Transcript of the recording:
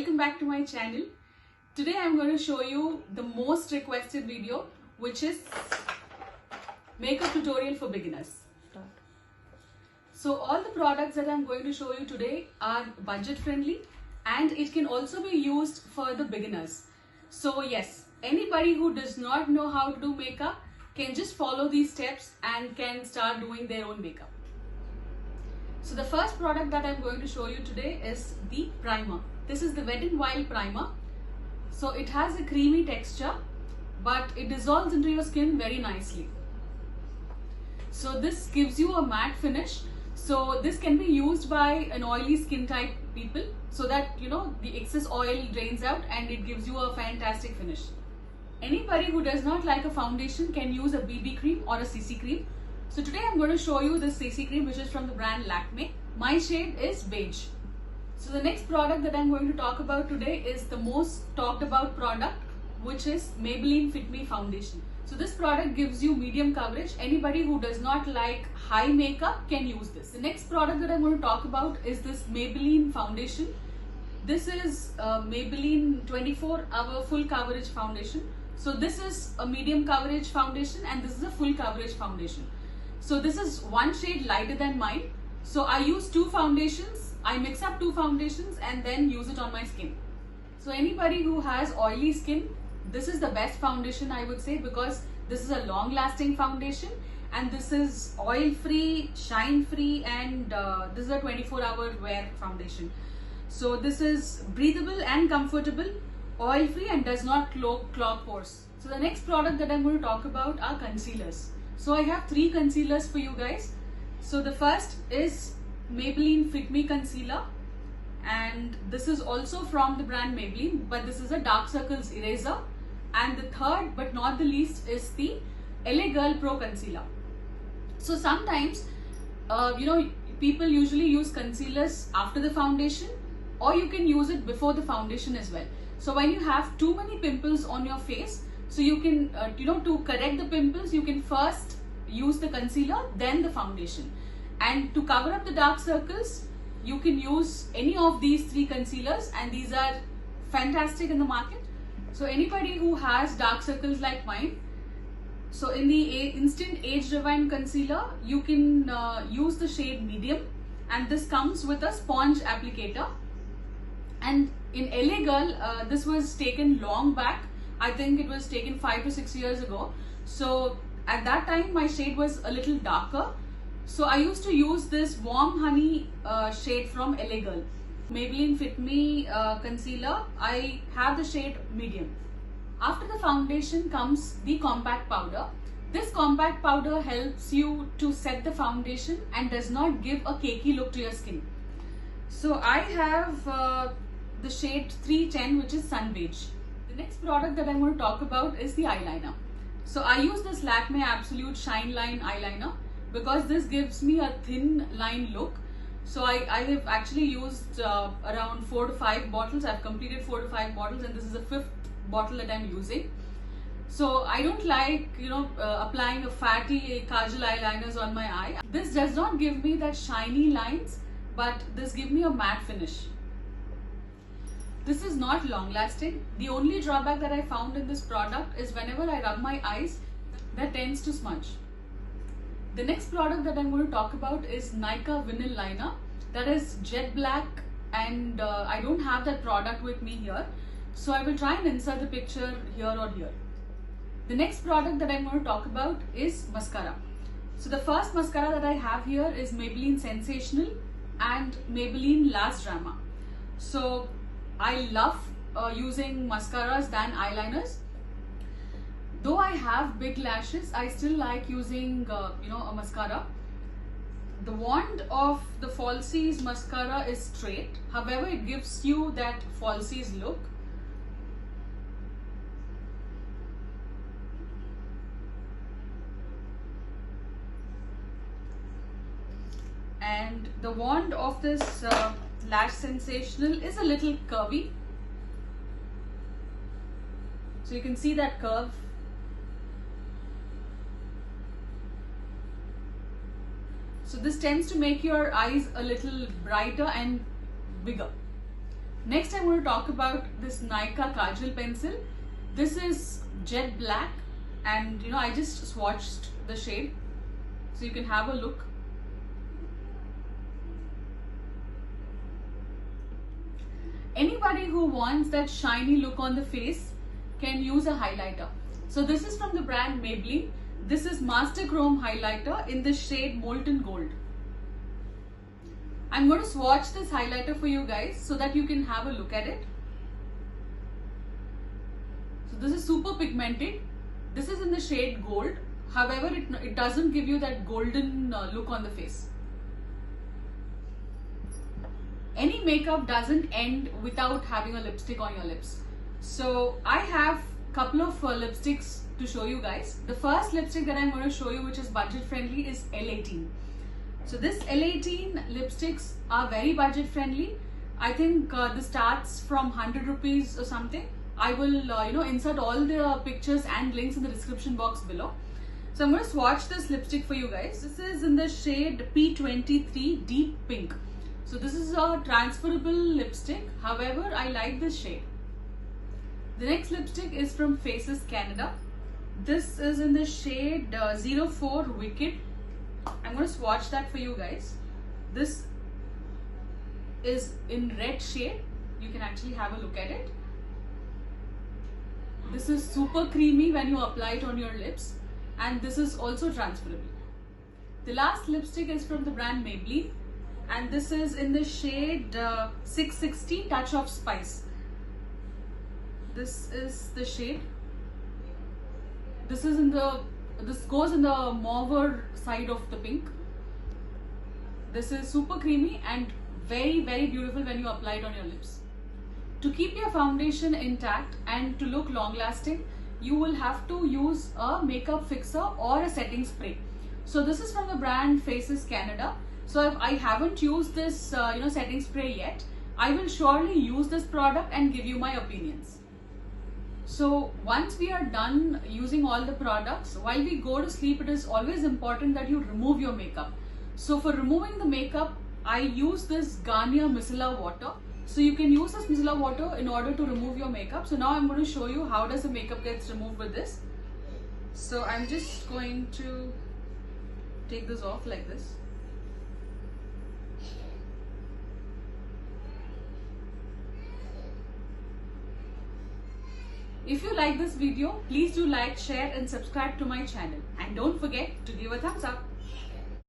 welcome back to my channel. Today I'm going to show you the most requested video, which is makeup tutorial for beginners. So all the products that I'm going to show you today are budget friendly and it can also be used for the beginners. So yes, anybody who does not know how to do makeup can just follow these steps and can start doing their own makeup. So the first product that I'm going to show you today is the primer. This is the Wet n Wild primer. So it has a creamy texture, but it dissolves into your skin very nicely. So this gives you a matte finish. So this can be used by an oily skin type people so that the excess oil drains out and it gives you a fantastic finish. Anybody who does not like a foundation can use a BB cream or a CC cream. So today I'm going to show you this CC cream, which is from the brand Lakme. My shade is beige. So the next product that I'm going to talk about today is the most talked about product, which is Maybelline Fit Me foundation. So this product gives you medium coverage. Anybody who does not like high makeup can use this. The next product that I'm going to talk about is this Maybelline foundation. This is Maybelline 24-hour full coverage foundation. So this is a medium coverage foundation and this is a full coverage foundation. So this is one shade lighter than mine. So I use two foundations. I mix up two foundations and then use it on my skin. So anybody who has oily skin, this is the best foundation I would say, because this is a long lasting foundation and this is oil free, shine free, and this is a 24-hour wear foundation. So this is breathable and comfortable, oil free, and does not clog pores. So the next product that I'm going to talk about are concealers. So I have three concealers for you guys. So the first is Maybelline Fit Me concealer, and this is also from the brand Maybelline, but this is a dark circles eraser. And the third but not the least is the LA Girl Pro concealer. So sometimes people usually use concealers after the foundation, or you can use it before the foundation as well. So when you have too many pimples on your face, so you can to correct the pimples, you can first use the concealer, then the foundation. And to cover up the dark circles, you can use any of these three concealers, and these are fantastic in the market. So anybody who has dark circles like mine, so in the Instant Age Rewind concealer, you can use the shade medium, and this comes with a sponge applicator. And in LA Girl, this was taken long back. I think it was taken 5 to 6 years ago. So at that time my shade was a little darker. So I used to use this Warm Honey shade from LA Girl. Maybelline Fit Me concealer, I have the shade medium. After the foundation comes the compact powder. This compact powder helps you to set the foundation and does not give a cakey look to your skin. So I have the shade 310, which is Sun Beige. The next product that I'm going to talk about is the eyeliner. So I use this Lakme Absolute Shine Line eyeliner because this gives me a thin line look. So I have actually used around 4 to 5 bottles. I've completed 4 to 5 bottles and this is the 5th bottle that I'm using. So I don't like applying a fatty kajal eyeliners on my eye. This does not give me that shiny lines, but this gives me a matte finish. This is not long lasting. The only drawback that I found in this product is whenever I rub my eyes, that tends to smudge. The next product that I'm going to talk about is Nykaa Vinyl Liner. That is jet black, and I don't have that product with me here. So I will try and insert the picture here or here. The next product that I'm going to talk about is mascara. So the first mascara that I have here is Maybelline Sensational and Maybelline Last Drama. So I love using mascaras than eyeliners. Though I have big lashes, I still like using a mascara. The wand of the Falsies mascara is straight. However, it gives you that Falsies look. And the wand of this Lash Sensational is a little curvy. So you can see that curve. So this tends to make your eyes a little brighter and bigger. Next, I'm going to talk about this Nykaa Kajal pencil. This is jet black, and I just swatched the shade so you can have a look. Anybody who wants that shiny look on the face can use a highlighter. So this is from the brand Maybelline. This is Master Chrome highlighter in the shade Molten Gold. I'm going to swatch this highlighter for you guys so that you can have a look at it. So this is super pigmented. This is in the shade Gold. However, it doesn't give you that golden look on the face. Any makeup doesn't end without having a lipstick on your lips. So I have a couple of lipsticks to show you guys. The first lipstick that I'm going to show you, which is budget friendly, is L18. So this L18 lipsticks are very budget friendly. I think this starts from 100 rupees or something. I will insert all the pictures and links in the description box below. So I'm going to swatch this lipstick for you guys. This is in the shade P23 Deep Pink. So this is a transferable lipstick. However, I like this shade. The next lipstick is from Faces Canada. This is in the shade 04 Wicked. I'm going to swatch that for you guys. This is in red shade. You can actually have a look at it. This is super creamy when you apply it on your lips, and this is also transferable. The last lipstick is from the brand Maybelline, and this is in the shade 660 Touch of Spice. This is the shade. This goes in the mauve side of the pink. This is super creamy and very, very beautiful when you apply it on your lips. To keep your foundation intact and to look long lasting, you will have to use a makeup fixer or a setting spray. So this is from the brand Faces Canada. So if I haven't used this setting spray yet, I will surely use this product and give you my opinions. So once we are done using all the products, while we go to sleep, it is always important that you remove your makeup. So for removing the makeup, I use this Garnier Micellar Water. So you can use this micellar water in order to remove your makeup. So now I'm going to show you how does the makeup gets removed with this. So I'm just going to take this off like this. If you like this video, please do like, share and subscribe to my channel. And don't forget to give a thumbs up.